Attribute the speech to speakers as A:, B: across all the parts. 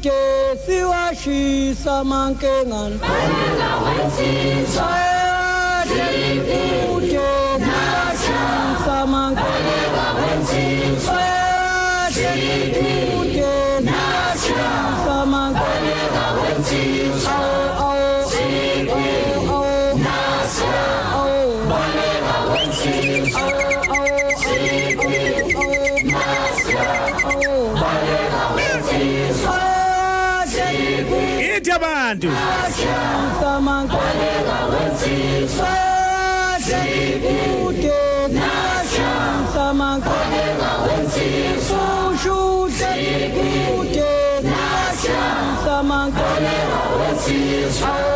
A: siwashisa mankengan balela wensizwa sikude nashisa mankengan wensizwa sikude nashisa mankengan wensizwa
B: Abantu
A: samangaleka wensizwa sikude samangaleka wensizwa sikude samangaleka wensizwa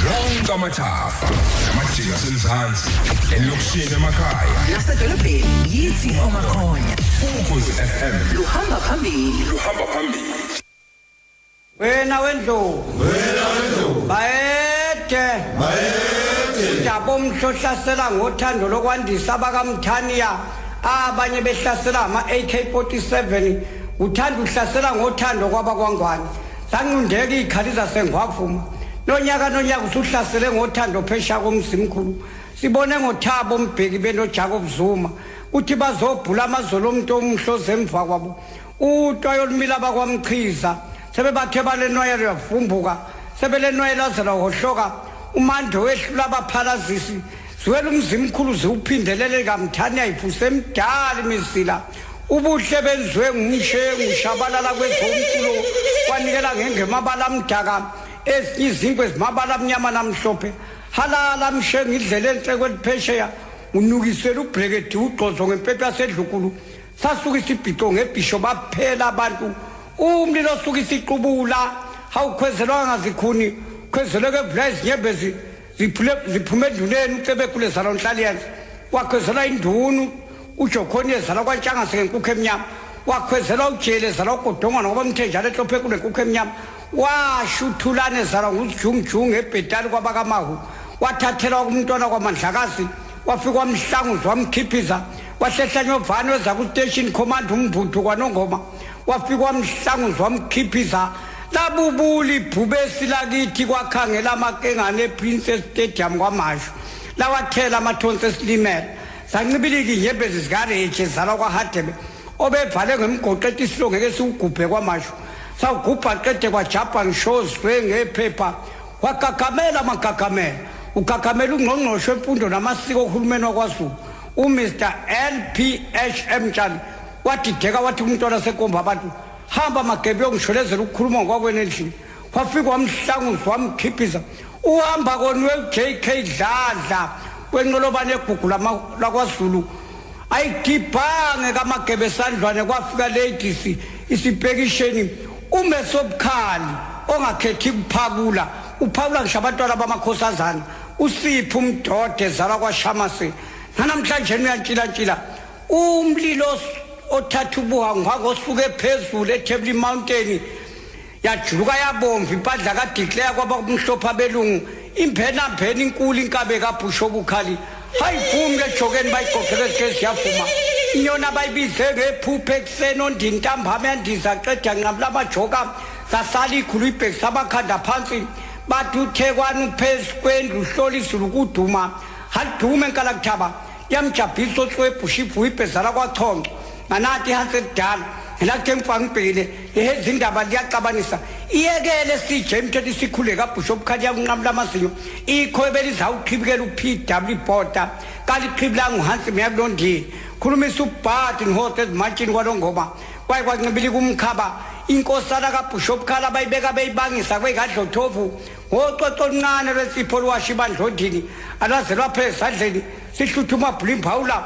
C: Yonke amathafa amajika selizansi elokishini emakhaya
D: nasedolobheni yithi omakhonya
C: Ukhozi FM
D: luhamba phambili
A: wena wendlu bayede ujabo umhlohlasela ngothando lokwandisa abakamthaniya abanye behlasela ama-AK47 uthanda uhlasela ngothando kwabakwangwane sanqundeka izikhali zasengwavuma nonyaka usuhlasele ngothando phesha komzimkhulu sibone ngothabo umbheki benoJacob Zuma uthi bazobhula amazolo umuntu omhloze emva kwabo utwayo lumila abakwamchiza sebebathe balenwayelo yavumbuka sebelenwayelo zela hohloka umando wehlula abaphalazisi zwela umzimkhulu ziwuphindelele kamthani ayiphuse emdala imisila ubuhle benziwe ngumshengu ushabalala kwezomculo kwanikela ngengemabala amdaka ezinye izinkwe ezimabala amnyama namhlophe halala mshengu idlela enhle kweliphesheya unukisela ubrekedi ugqozo ngempepe yasedlukulu sasuka isibhico ngebhisho baphela abantu umlilo suka isiqubula hawukhwezelwa ngazikhuni khwezeleke evula izinyembezi ziphume edluleni ucebekule zalo nhlaliyenze wakhwezela indunu uJokhoni ezala kwantshangase ngenkukhu emnyama wakhwezela ujele ezala ugodongwana ngoba mthenjana ehlophe kule nkukhu emnyama washuthulane ezala nguzijungijungu ebhetali kwabakamahu wathathela umntwana kwamandlakazi wafika wamhlanguzwa wamkhiphiza wahlehlanya ovane weza ku-station command umbuthu kwanongoma wafika wamhlanguzwa wamkhiphiza labubula ibhubesi lakithi kwakhangela amakengane ePrincess Stadium kwamasho lawathela amathonsi esilimela sancibilika inyembezi zikareche zala kwaHadebe obevale ngemgoqo ethi silongeke siwugubhe kwamasho sawugubha qede kwajabha ngishozwe ngephepha wagagamela amagagamela ukakhamela ungqongqoshe wemfundo namasiko ohulumeni wakwaZulu uMr LPH Mtshali wadideka wathi umntwana sekomba abantu hamba Magebe yongishonezela ukukhuluma ngokwakweni endlini kwafika wamhlanguza wamkhiphiza uhamba konwe JK Dladla kwenqolobane egugula lakwaZulu ayidibhange kaMagebe esandlwane kwafika ladies isibhekisheni umesobukhali ongakhethi kuphakula uphawula ngisho abantwana bamakhosazana usipho umdode zala kwaShamase namhlanje uyantshila umlilo othatha ubuhanga ngosuke phezulu eTable Mountain yajuluka yabomva impandla kaDeclare kwaba kumhlopha belungu imphena inkulu inkabe kaBusho obukhali hayi phumle ejokeni bayigoqele esigesi yavuma inyona bayibize ngephuphe ekseni ondini ntambama yandiza qeda nqamla amajoka zasala ikhulu ibhekisa abakhanda phansi bathi uThekwani uphezu kwendlu uhlola izulu kuduma hadume enkalakuthaba yamjabhisa otswebhushipu ibhezala kwachonco nganathi hansi edala elakhe mfangibhekile ezindaba liyaxabanisa iyekele sije imithetho isikhule kaBusho obukhali yakunqamla amazinyo ikhwebela izawuqhibikela uPW Bota kaliqhibila nguhansi meyakulondini khulumisa ubhadi nihote ezimantshini kwalongoma kwayikwacibili kumkhaba inkosana kaBusho obukhali abayibeka beyibangisa kwekadlothovu ngococo oluncane lwesipho luwasha ibandlondini alazelwa phe esandleni sihluthuma bhulimbhawula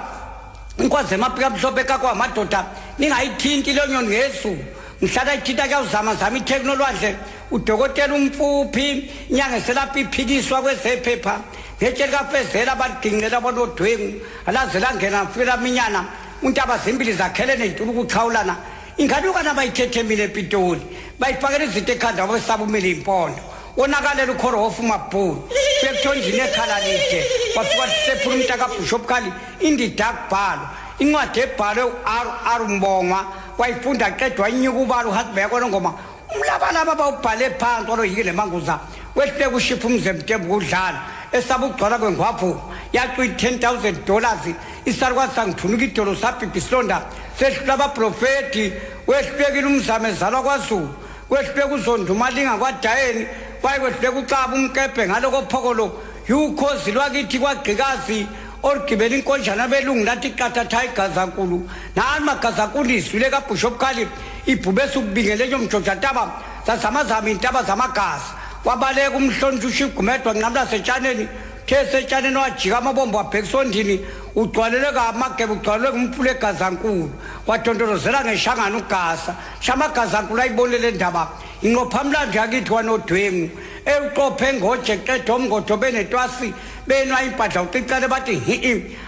A: inkwazi emapika mhlophe kakwamadoda ningayithinti leyo nyoni ngesu ngihlala ithinta kuyawuzama zama itheknoloji udokotela umfuphi inyanga selapha iphikiswa kwezephepha ngetsheli kafezela badingela bonodwengu alazela ngena mfika minyana untaba zimbili zakhele nentulu ukuchawulana ingalukana bayithethemile ePitoli bayifakela izinto ekhanda wesaba umile impondo onakalela ukhorofu mabhulu bekuthonjini ekhala lide wafika sephula umntaka kaBusho obukhali indida akubhalo incwadi ebhalwe uR Mbongwa wayifunda qedwa inyuka ubalo uHatbek olongoma umlabalaba bawubhale phansi oloyikile manguza wehle kushipha umzemtembu kudlala esaba ukugcwala kwengwapho yacu $10,000 isarwa sangithunuka idolo sabhibhisilonda sehlula abaprofeti wehlulekile umzame ezalwa kwaZulu wehluleka uzondumalinga kwadayeni wayewehluleka ucaba umkebhe ngaloko phokolo yukhozi lwakithi kwagqikazi olugibela inkonjana belungu lathi qathatha igazankulu nani magazankulu izwile kaBusho obukhali ibhubesa ukubingele yomjojataba zasamazama intaba zamagazi wabaleka umhlonishwa ushigumedwa nqamla setshaneni thesetshaneni wajika amabombo wabhekisondini ugcwalele kaMagebe ugcwalele kumphula egazankulu wadondolozela ngeshangana ugasa shamagazankulu ayibonele ndaba inqophamlanje yakithi wanodwengu ewuqophe ngoje qedwa umngodo benetwasi benwa impahla ucicane bathi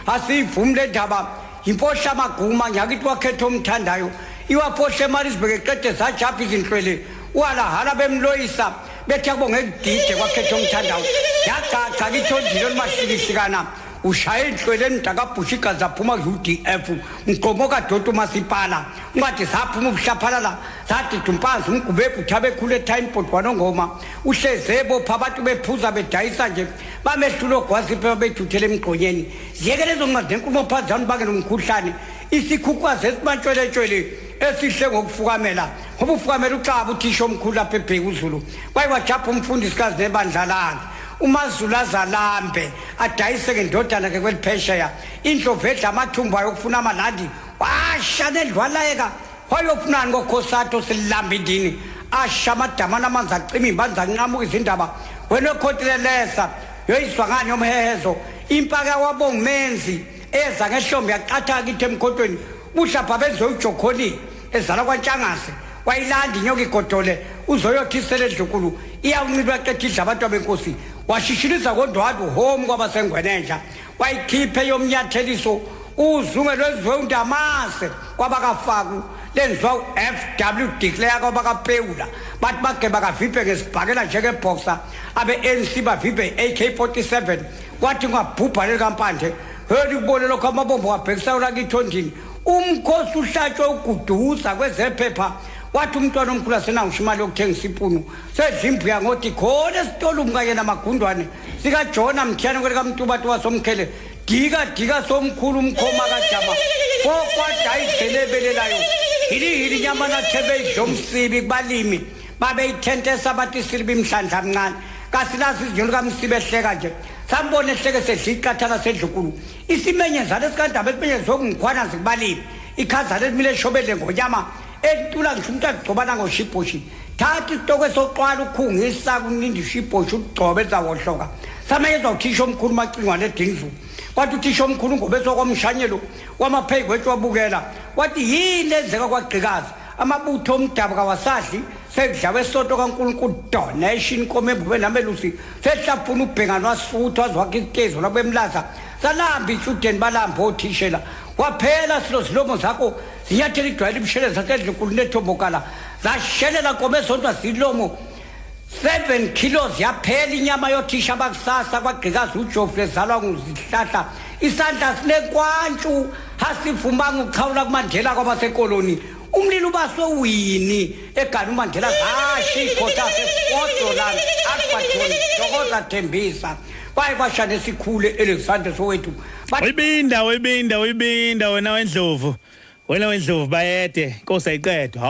A: asivumi le ndaba impohla amaguma nyakithi wakhetha omthandayo iwapohle eMaritzburg eqede zajapha izinhlwele walahala bemloyisa bethi akubonge ngidide kwakhetha omthandayo yagaca kithondile olumahlilihlekana ushaya inhlwele endakaBusho igazi aphuma ku-UDF mgqomo kaDoto masipala incwadi zaphuma ubuhlaphalala zadida umpanzi umgubephu uthabe ekhulu eTimeport kwanongoma uhlezebo pha abantu bephuza bedayisa nje bamehlula ogwaziphe babethuthele emgqonyeni ziyeke lezo ncwadi enkulumo phazani bake nomkhuhlane isikhukwazi esibantshweletshwele esihle ngokufukamela ngoba ufukamela ucaba uthisha omkhulu lapha eBheka uZulu kwayiwajapha umfundisikazi nebandla lakhe umaZulu azalambe adayise ngendodana ke kweliphesheya indlovu edla amathumbu ayokufuna amalandi washana endlwalayeka wayofunani ngokhosato silamba indini asha amadama namanzi acima imbanza anqamuka izindaba wena ekhotilelesa yoyizwa ngani yomhehezo impaka wabongumenzi eza ngehlombe yaqatha kithi emkhotweni buhlapha bezoyijokholi ezala kwaNtshangase wayilanda inyoka igodole uzoyothisela edlukulu iyawuncilwa qetha idla abantu benkosi washishiliza kodwadu home kwabasengwenenja wayikhiphe yomnyatheliso uzunge lwezwe undamase kwabakafaku lenziwa uFW Declare kwabakapewula bathi bageba kaviphe ngesibhakela njengeboxer abe-ANC baviphe AK-47 kwathi ngabhubha lekampande heli kubone lokho amabombo wabhekisa lakithondini umkhosi uhlatshwe uguduza kwezephepha wathi umntwana omkhulu asenangisho imali yokuthengisa ipunu sedlimbuya ngothi khona esitolo umkanye namagundwane sikaJona Mthiyane kwelikamntubathi wasomkhele dika somkhulu umkhoma kajama kokwadayidlelebelelayo hili nyama nathebe idlomsibi kubalimi babeyithentesa bathi silibi mhlandla mncane kasilazi izinto kamsibe ehleka nje sambone ehleke sedliqathana sedlukulu isimenyezana esikandaba esimenyezwe zokungikhwana zikubaliphi ikhazana elimile eshobele ngonyama entula ngisho umuntu agcobana ngoshiphoshi thatha isitoko esoqwala ukhungisa kunindi shiphoshi ugcobe ezawohloka samenyezwa uthisha omkhulu macingwane edingizulu kwathi uthisha omkhulu ngobe sokomshanyelo wamapheki wethu wabukela wathi yini enzeka kwagqikazi amabutho omdabu kawasadli sekudlawe esonto kaNkulunkulu donation komebube namelusi sehlaphuna ubhengana wasuthu wazwakhe ikezo labemlaza salamba ichudeni balamba othishela waphela silozilomo zakho zinyathela idwayela ibisheleza sasedlunkulu nethobokala zashelela nkomo esonto zilomo 7 kilos yaphela inyama yothisha abakusasa kwagqikazi uJoffrey zalwa nguzihlahla isandla sinekwantshu hasivumanga ukukhawula kuMandela kwabasekoloni umlilo basowini egana uMandela zashikho saseFortland akwathoni Dokoza Thembisa kwaye kwashane sikhule Alexander Soweto
B: uyibinda wena wendlovu bayede Nkosi ayiqedwe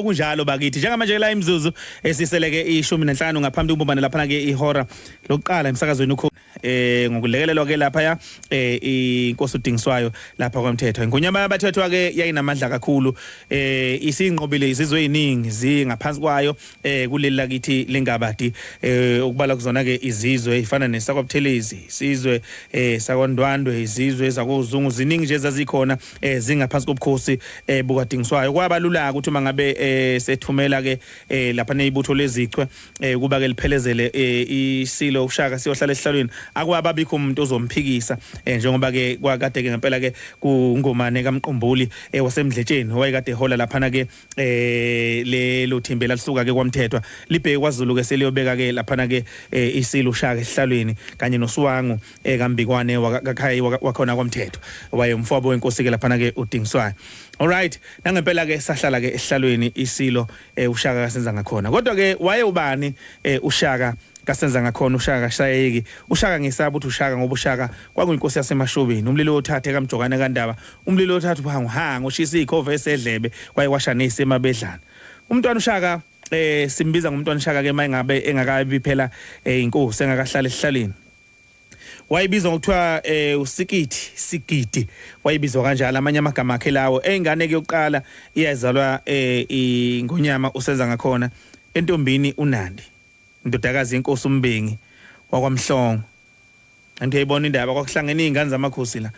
B: kunjalo bakithi njengamanje la imzuzu esiseleke 15 ngaphambi kokubumbana lapha ke ihora lokuqala emsakazweni ukho ngokulekelelwa ke lapha inkosi uDingiswayo lapha kwaMthetho ngonyama yabathethwa ke yayinamadla kakhulu isinqobile izizwe eziningi zingaphansi kwayo kuleli lakithi lengabadi ukubala kuzona ke izizwe ifana nesakwabuthelezi isizwe sakwandwandwe izizwe zakozungu ziningi nje zazikhona zingaphansi kobukhosi bukaDingiswayo kwabalula ukuthi mangabe sethumela ke lapha nezibutho lezichwe kuba ke liphelezele isilo ushaka siyohlala esihlalweni akwababikho umuntu ozomphikisa njengoba ke kwakade ke ngempela ke kungomane kaMqombuli wasemdletsheni owayekade ehola lapha ke lelo thimbe lalisuka ke kwaMthethwa libheke kwaZulu ke seliyobeka ke lapha ke isilo ushaka esihlalweni kanye noSwangu kaMbikwane wakakhaya wakhona kwaMthethwa wayemfowabo wenkosi ke lapha ke uDingiswayo. Alright, nangempela ke sahlala ke esihlalweni isilo ushaka kasenza ngakhona. Kodwa ke waye ubani ushaka kasenza ngakhona ushaka shayeki. Ushaka ngisaba ukuthi ushaka ngoba ushaka kwakuyinkosi yasemashobeni. Umlilo othathe kaMjokane kaNdaba. Umlilo othathe uhango ushisa ikhove esedlebe kwaye washanisa emabedlana. Umntwana ushaka simbiza ngumntwana ushaka ke mayingabe engakabi phela inkosi engakahlala esihlaleni. Wayibizwa ngokuthiwa Sigidi wayibizwa kanjalo amanye amagama akhe lawo engane ke yokuqala iyazalwa ingonyama usenza ngakhona entombini uNandi indodakazi yenkosi uMbengi wakwaMhlongo anti uyibona indaba kwakuhlangene izingane zamakhosi la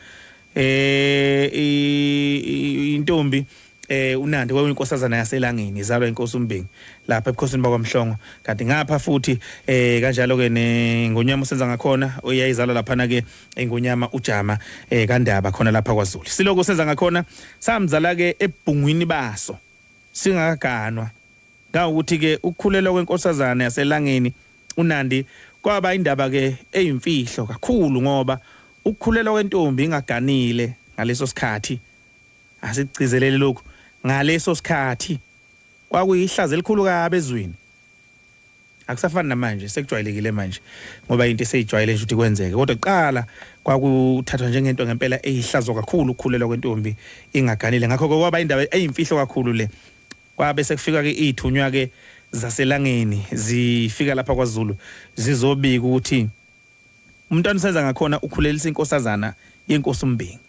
B: intombi uNandi wayeyinkosazana yaselangeni izalwa inkosi uMbengi lapha ebukhosini bakwaMhlongo kanti ngapha futhi kanjalo ke ngonyama usenza ngakhona oyayizalwa lapha ke engonyama uJama kaNdaba khona lapha kwaZulu siloko senza ngakhona samzala ke ebhungwini baso singakaganwa ngawukuthi ke ukukhulelwa kwenkosazana yaselangeni uNandi kwaba indaba ke eyimfihlo kakhulu ngoba ukukhulelwa kwentombi ingaganile ngaleso sikhathi asicizelele lokho ngaleso sikhathi kwakuyihlazo elikhulu kabe ezweni akusafani namanje sekujwayelekile manje ngoba into eseyijwayele nje ukuthi kwenzeke kodwa kuqala kwakuthathwa njengento ngempela eyihlazo kakhulu ukukhulelwa kwentombi ingaganile ngakho kwaba indaba eyimfihlo kakhulu le kwabe sekufika ke ithunywa ke zaselangeni zifika lapha kwaZulu zizobika ukuthi umntwana usenza ngakhona ukhulelisa inkosazana yenkosi uMbengi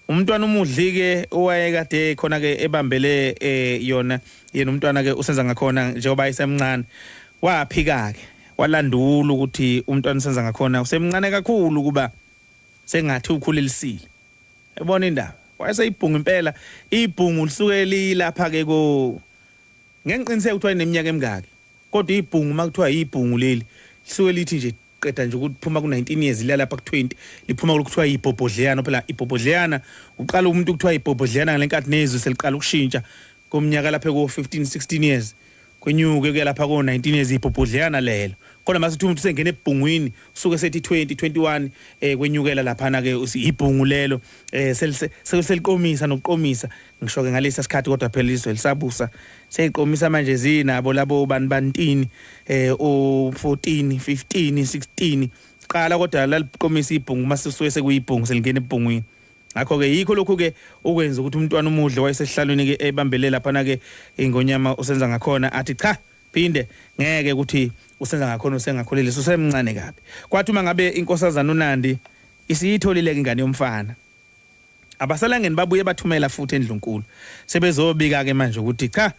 B: umntwana umudli ke owayekade khona ke ebambele yona yena umntwana ke usenza ngakhona njengoba isemncane waphika ke walandula ukuthi umntwana usenza ngakhona usemncane kakhulu kuba sengathi ukhulelisile ebona indaba wayeseyibhunga impela ibhungu lisuke lilapha ke ko ngenqiniseke ukuthi wayineminyaka emingaki kodwa ibhungu makuthiwa ibhungu leli lisuke lithi nje qeda nje ukuthi phuma ku19 years lapha ku20 liphuma lokuthiwa ibhobhodleyana phela ibhobhodleyana uqala umuntu ukuthiwa ibhobhodleyana ngalenkathi nezwe seliqala ukushintsha komnyaka lapha ko15 16 years kwenyuke ke lapha ko19 years ibhobhodleyana lelo khona masithi umuntu sengena ebhungwini usuke sethi 20 21 kwenyukela lapha na ke ibhungu lelo seliqomisa nokuqomisa ngisho ke ngalesa sikhathi kodwa phela izwe lisabusa seyiqomisa manje zinabo labo bantini o14 15 16 qala kodwa laliqomisa ibhungu masisuke sekuyibhungu selingena ebhungwini ngakho ke yikho lokho ke ukwenza ukuthi umntwana umudle wayesehlalweni ke ebambele lapha na ke ingonyama usenza ngakhona athi cha phinde ngeke ukuthi usenza ngakhona usengakholile usemncane kabi kwathi uma ngabe inkosazana uNandi isiyitholile ingane yomfana abasalangeni babuye bathumela futhi endlunkulu sebezobika ke manje ukuthi cha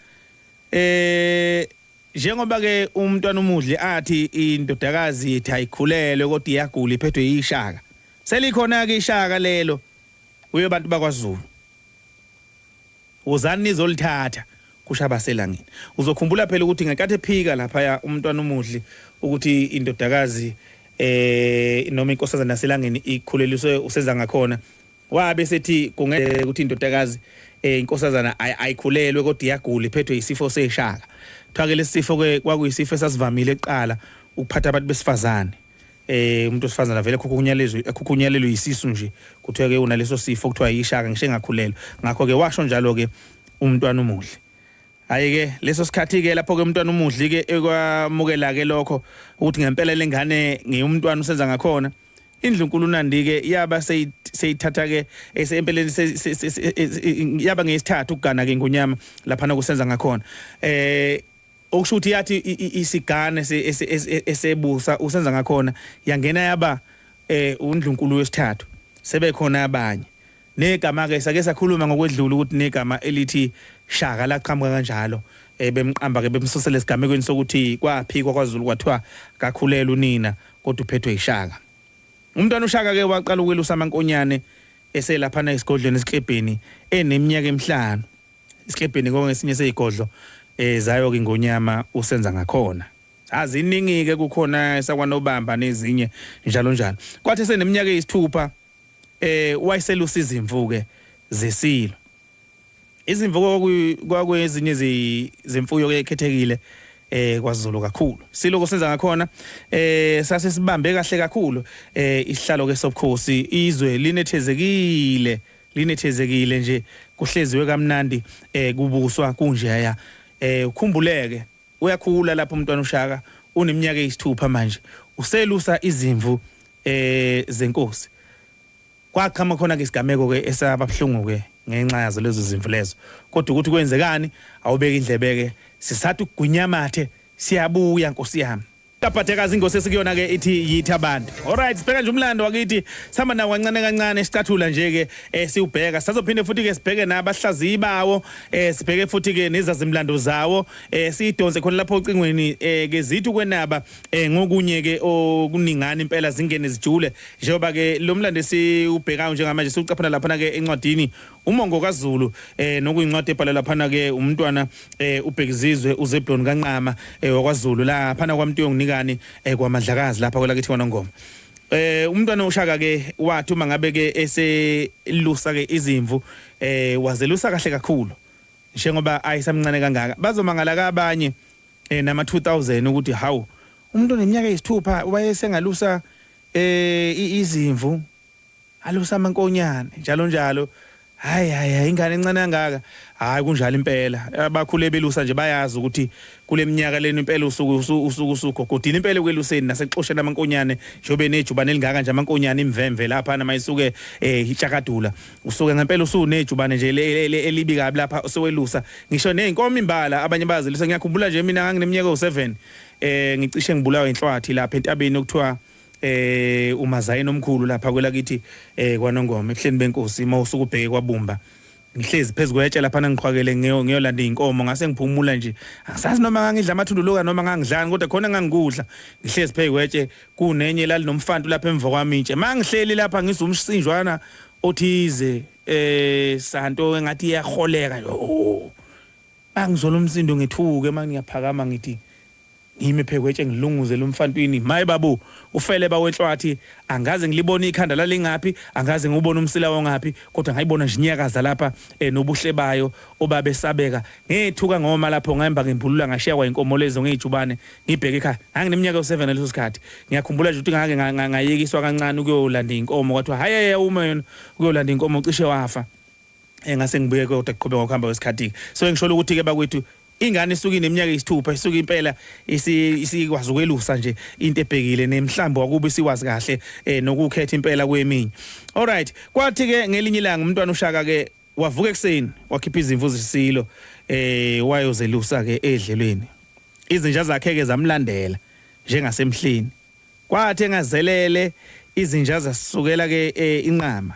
B: njengoba ke umntwana umudli athi indodakazi ithi ayikhulelwe kodwa iyagula iphethwe yishaka selikhona ke ishaka lelo uye abantu bakwaZulu uzani nizolithatha kusha abaselangeni uzokhumbula phela ukuthi ngenkathi ephika lapha umntwana umudli ukuthi indodakazi noma inkosazana yaselangeni ikhuleliswe usenza ngakhona wabe sethi kungeke ukuthi indodakazi inkosazana ayikhulelwe kodwa iyagula iphethwe isifo seshaka thake lesifo ke kwakuyisifo esasivamile eqala ukuphatha abantu besifazane umuntu osifazana vele ekukhunyalelwe yisisu nje kuthiwa ke unaleso sifo kuthiwa yishaka ngisho engakhulelwe ngakho ke washo njalo ke umntwana umudli hayi ke leso sikhathi ke lapho ke umntwana umudli ke ekwamukela ke lokho ukuthi ngempela lengane ngiyumntwana usenza ngakhona indlunkulu uNandi ke yaba seyithatha ke empeleni yaba ngesithathu ukugana ke ngonyama lapha na kusenza ngakhona okusho ukuthi yathi isigane esebusa usenza ngakhona yangena yaba undlunkulu wesithathu sebekhona abanye negama ke sake sakhuluma ngokwedlula ukuthi negama elithi shaka laqhamuka kanjalo bemqamba ke bemsusela esigamekweni sokuthi kwaphikwa kwaZulu kwathiwa kakhulele unina kodwa uphethwe ishaka umntwana ushaka ke waqala ukwelusa amankonyane eselaphana esigodlweni esiklebheni eneminyaka emihlanu isiklebheni kongesinye seyigodlo zayo ke ngonyama usenza ngakhona aziningi ke kukhona sakwanobamba nezinye njalo njalo kwathi seneminyaka eyisithupha wayeselusa izimvu ke zesilo izimvu kwakwezinye zemfuyo ke ekhethekile kwaZulu kakhulu silo kusenza ngakhona sase sibambe kahle kakhulu isihlalo ke sobukhosi izwe linethezekile nje kuhleziwe kamnandi kubuswa kunjeya ukhumbuleke uyakhula lapho umntwana ushaka uneminyaka eyisithupha manje uselusa izimvu zenkosi kwaqhama khona ke isigameko ke esababhlungu ke ngenxa yazo lezo zimvu lezo kodwa ukuthi kwenzekani awubeka indlebe ke sisathu ugunyamathe siyabuya Nkosi yami taphathekazi ingosi esikuyona ke ithi yithi abantu alright sibheka nje umlando wakithi sihamba nawo kancane isicathula nje ke siubheka sazophinde futhi ke sibheke nabahlaziyi bawo sibheke futhi ke nezazimlando zawo siyidonse khona lapho ocingweni ke zithu kwenaba ngokunye ke okuningana impela zingene zijule njengoba ke lo mlando siubhekayo njengamanje siucaphana lapha ke encwadini umongo kaZulu nokuyincwadi ebhala lapha ke umntwana ubhekizizwe uZebuloni kaNqama wakwaZulu lapha kwamntiyongnika kwamadlakazi lapha kwelakithi kwaNongoma umntwana ushaka ke wathi uma ngabe ke eselusa ke izimvu wazelusa kahle kakhulu njengoba ayisamncane kangaka bazomangala kabanye nama 2000 ukuthi hawu umuntu oneminyaka eyisithupha wayesengalusa izimvu alusa amankonyane njalo hayi ingane encane kangaka hayi kunjalo impela abakhule belusa nje bayazi ukuthi kule minyaka leni impela usuku kodini impela kweluseni nasexoshela amankonyane njobe nejubane elingaka nje amankonyane imvemve lapha namayisuke ichakadula usuke ngempela usunejubane nje elibi kabi lapha sowelusa ngisho nezinkomo imbala abanye bayazilusa ngiyakhumbula nje mina ngangineminyaka u7 ngicishe ngibulawa inhlwathi lapha entabeni okuthiwa umazayini omkhulu lapha kwelakithi kwaNongoma ebuhleni benkosi mawusuku ubheke kwaBumba ngihlezi phezulu kwetshe lapha ngiqhwakele ngiyolanda inkomo ngase ngiphumula nje angisazi noma ngangidla amathunduluka noma ngangidlani kodwa khona ngangikudla ngihlezi phezulu kwetshe kunenye lali nomfantu lapha emva kwami nje mangihleli lapha ngizumsinjwana othize santo engathi iyaholeka bangizola umsindo ngithuke mangiyaphakama ngithi ngime phekweche ngilunguze lo mfantwini maye babu ufele bawenhlwathi angaze ngilibona ikhanda la lingaphi angaze ngubona umsila wongapi kodwa ngayibona nje inyakaza lapha nobuhle bayo obabesabeka ngethuka ngoma lapho ngahamba ngimbulula ngashiya kwa inkomo lezo ngejubane ngibheke ekhaya ngangineminyaka u7 leso sikhathi ngiyakhumbula nje ukuthi ngake ngayekiswa kancane ukuyolanda inkomo kwathi haye uma ukuyolanda inkomo ucishe wafa ngase ngibuye kodwa kuqhubeka ngokuhamba kwesikhathi so ngisho ukuthi ke bakwethu ingane isuka ineminyaka eyisithupha isuka impela isikwazi ukwelusa nje into ebhekile nemhlambo wakuba siwazi kahle nokukhetha impela kweminye alright kwathi ke ngelinye ilanga umntwana ushaka ke wavuka ekseni wakhipha izimvu zesilo wayozelusa ke edlelweni izinja zakhe ke zamlandela njengasemhleni kwathi engazelele izinja zasukela ke inqama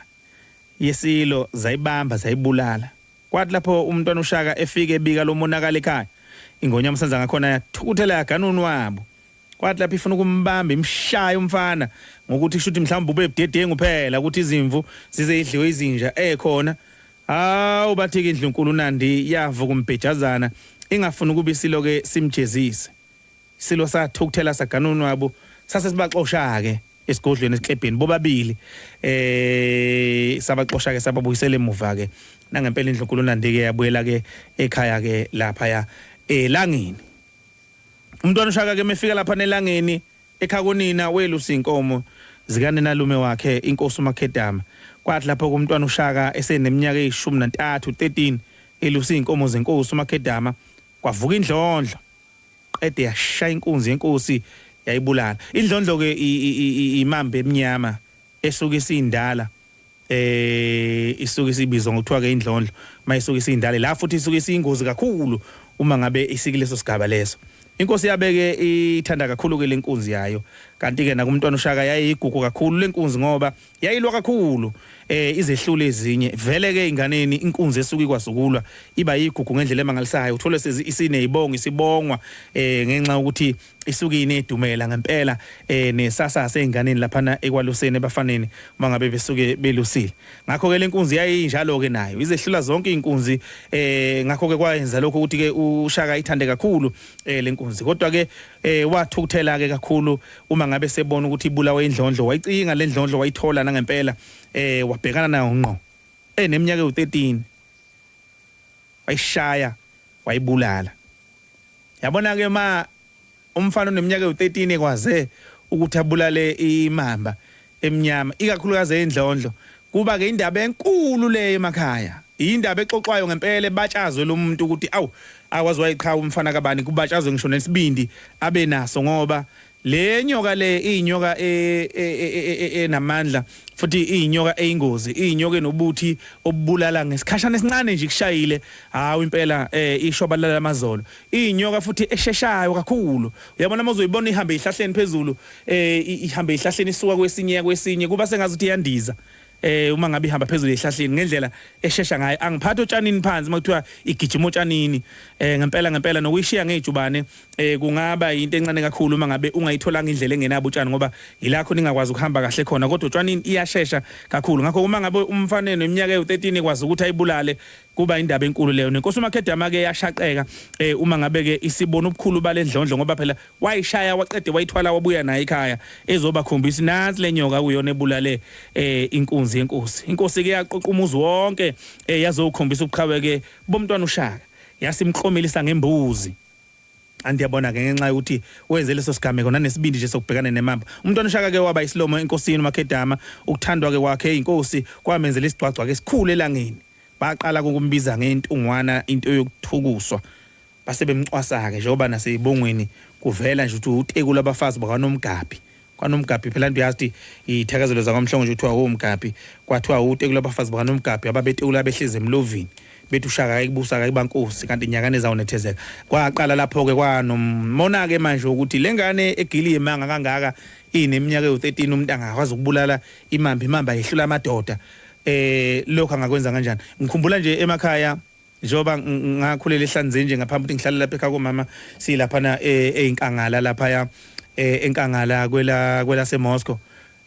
B: yesilo zayibamba zayibulala kwathi lapho umntwana uShaka efike ebika lo monakala ekhaya ingonyama uSenza ngakhona yathukuthela yaganuni wabo kwathi lapho ifuna ukumbamba imshaya umfana ngokuthi kushuthi mhlawumbe ube ebudedengu phela ukuthi izimvu zize idliwe izinja ekhona hawu bathi ke indlunkulu uNandi yavuka umbhejazana ingafuna ukuba isilo ke simjezise silo sathukuthela saganuni wabo sase sibaxosha ke esigodlweni esiklebheni bobabili sabaxosha ke sababuyisela emuva ke nangempela indlunkulu uNandi ke yabuyela ke ekhaya ke lapha ya elangeni umntwana uShaka ke mefika lapha nelangeni ekhakonina welusa inkomo zikanenalume wakhe inkosi uMakhedama kwathi lapho kumntwana uShaka eseneminyaka eyi13 13 elusa inkomo zenkosi uMakhedama kwavuka indlondlo qede yashaya inkunzi yenkosi yayibulala indlondlo ke imambe emnyama esuka isindala isuka isibizwa ngokuthiwa ke indlondlo mayisuka isindala la futhi isuka isiyingozi kakhulu uma ngabe isikileso sigaba leso inkosi yabeke ithanda kakhulu ke lenkunzi yayo kanti ke nakumntwana uShaka yayigugu kakhulu lenkunzi ngoba yayilwa kakhulu izehlule ezinye vele ke inganeni inkunzi esuka ikwazukulwa iba yigugu ngendlela emangalisayo uthole isinezibongo isibongwa ngenxa ukuthi isuka inedumela ngempela nesasa seinganeni lapha ekwaluseni ebafaneni mangabe besuke belusile ngakho ke lenkunzi yayinjalo ke nayo izehlula zonke inkunzi ngakho ke kwayenza lokho ukuthi ke uShaka ithande kakhulu lenkunzi kodwa ke wathukuthela ke kakhulu uma ngabe sebona ukuthi ibulawa indlondlo wayicinga lendlondlo wayithola nangempela wabhekana nayo ngqo eneminyaka u13 wayishaya wayibulala yabona ke umfana oneminyaka u13 ekwaze ukuthi abulale imamba emnyama ikakhulukazi endlondlo kuba ke indaba enkulu leyo emakhaya indaba exoxwayo ngempela ebatshazwe lo muntu ukuthi awazi wayiqhawe umfana kabani kubatshazwe ngisho nesibindi abe naso ngoba le nyoka le inyoka enamandla futhi inyoka eyingozi inyoka enobuthi obulala ngesikhashana esincane nje kushayile hawo impela ishobalala lamazolo inyoka futhi esheshayo kakhulu uyabona mozoyibona ihambe ihlahleni phezulu ihambe ihlahleni isuka kwesinye kuba sengazuthi yandiza uma ngabe ihamba phezulu ehlahleni ngendlela eshesha ngayo angiphatha otshanini phansi makuthiwa igijima otshanini ngempela nokuyishiya ngejubane kungaba into encane kakhulu uma ngabe ungayitholanga indlela engenabo utshani ngoba yilakho ningakwazi ukuhamba kahle khona kodwa otshanini iyashesha kakhulu ngakho uma ngabe umfanele neminyaka eyi13 ekwazi ukuthi ayibulale kuba indaba enkulu leyo nenkosi uMakhedama ke yashaqeka uma ngabe ke isibona ubukhulu balendlondlo ngoba phela wayishaya waqede wayithwala wabuya naye ekhaya ezoba khombisa nansi lenyoka kuyona ebulale inkunzi yenkosi inkosi ke yaqoqa umuzi wonke yazokhombisa ubuqhawe ke bomntwana uShaka yasimklomelisa ngembuzi andiyabona ke ngenxa ukuthi wenze leso sigameko nanesibindi nje sokubhekana nemamba umntwana uShaka ke waba isilomo enkosini uMakhedama ukuthandwa ke kwakhe inkosi kwamenzela isigcwagcwa ke esikhulu elangeni baqala ukumbiza ngentungwana into yokuthukuswa base bemcwasa ke njengoba nasebongweni kuvela nje ukuthi uTeku labafazi bakaNomgabhi phela nto yazi ithakazelo zakwamhlongo nje kuthiwa uMgabhi kwathiwa uTeku labafazi bakaNomgabhi ababeTeku behleze emlovini bethu uShaka ayibusa kayibankosi kanti inyakane zawo nethezeka kwaqala lapho ke kwanomona ke manje ukuthi lengane egiliye imanga kangaka ineminyaka eyi13 umuntu angakwazi ukubulala imamba yehlula amadoda lokho angakwenza kanjani ngikhumbula nje emakhaya njoba ngakhulela eHlanzeni nje ngaphambi ukuthi ngihlala lapha ekhaya komama silapha einkangala lapha enkangala kwela seMoscow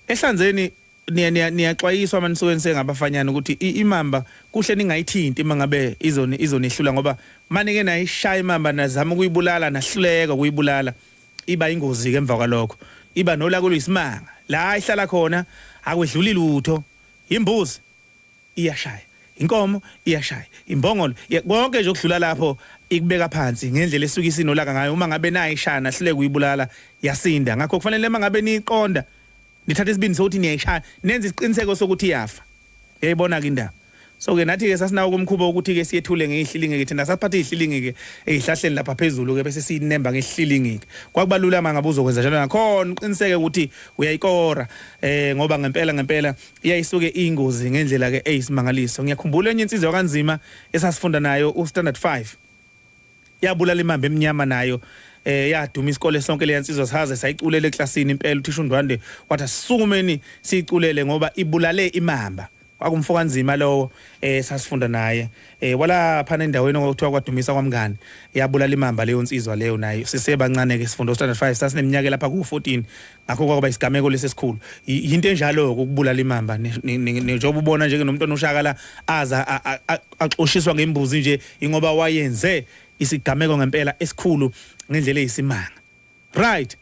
B: eHlanzeni niyaxwayiswa manisuke sengabafanyana ukuthi imamba kuhle ningayithinti mangabe izonehlula ngoba manike nayishaya imamba nazama ukuyibulala nahluleka ukuyibulala iba ingozi ke emva kwalokho iba nolako luyisimanga la ihlala khona akwedluli lutho imbuzi iyashaya inkomo iyashaya imbongolo konke nje okudlula lapho ikubeka phansi ngendlela esuka isinolaka ngayo uma ngabe nayishaya nahluleka uyibulala yasinda ngakho kufanele mangabe niqonda nithatha isibindi sokuthi niyayishaya nenze isiqiniseko sokuthi iyafa yayibona ke indaba so ke nathi ke sasinawo kumkhuba ukuthi ke siyethule ngehlilinge ke thina saphatha ihlilinge ke ezihlahleni lapha phezulu ke bese siyinemba ngehlilinge ke kwakubalula mangabe uzokwenza njalo nakhona uqiniseke ukuthi uyayikora ngoba ngempela iyayisuke ingozi ngendlela ke eyisimangaliso ngiyakhumbula enye insizwa kanzima esasifunda nayo uStandard 5 yabulala imamba emnyama nayo yaduma isikole sonke leyansizwa saze sayiculela eklasini impela uthisha uNdwande wathi asisukumeni siyiculele ngoba ibulale imamba kwakumfoka nzima lowo sasifunda naye wala phana endaweni okuthiwa kwadumisa kwamngani yabulala imamba leyo nsizwa leyo nayo sisebancane ke sifunda standard 5 sasineminyaka lapha ku14 ngakho kwaba isigameko lesesikhulu into enjalo ukubulala imamba njengoba ubona nje nomuntu onoshaka la aza axoshiswa ngembuzi nje ingoba wayenze isigameko ngempela esikhulu ngendlela eyisimanga right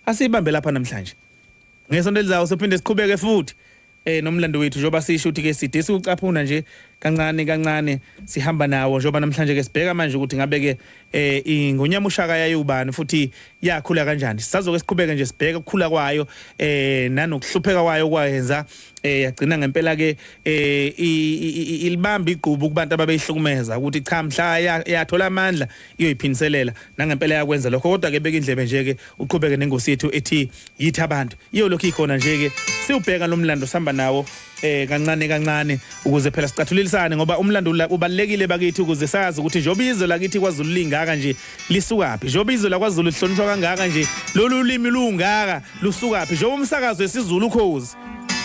B: asibambe lapha namhlanje ngesonto elizayo sophinde siqhubeke futhi nomlando wethu njoba sisho ukuthi ke side sikucaphuna nje kancane sihamba nawo njoba namhlanje ke sibheka manje ukuthi ngabe ke ingonyama ushaka yayubani futhi yakhula kanjani sisazoke siqhubeke nje sibheka ukukhula kwayo nanokuhlupheka kwayo kwayenza yagcina ngempela ke ilibamba igqubu kubantu ababeyihlukumeza ukuthi cha mhla yathola amandla iyoyiphiniselela nangempela yakwenza lokho kodwa ke beka indlebe nje ke uqhubeke nengosi yethu ethi yithi abantu iyo lokho ikhona nje ke siubheka nomlando sihamba nawo kancane ukuze phela sicathulilisane ngoba umlando ubalekile bakithi ukuze sazi ukuthi njoba izwe lakithi kwaZulu lingaka nje lisukaphi njoba izwe lakwaZulu lihlonishwa kangaka nje lolu ulimi lungaka lusukaphi njoba umsakazo wesiZulu ukhozi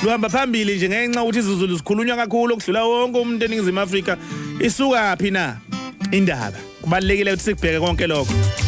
B: luhamba phambili nje ngenxa ukuthi isiZulu sikhulunywa kakhulu okudlula wonke umuntu eNingizimu Afrika isukaphi na indaba kubalekile ukuthi sikubheke konke lokho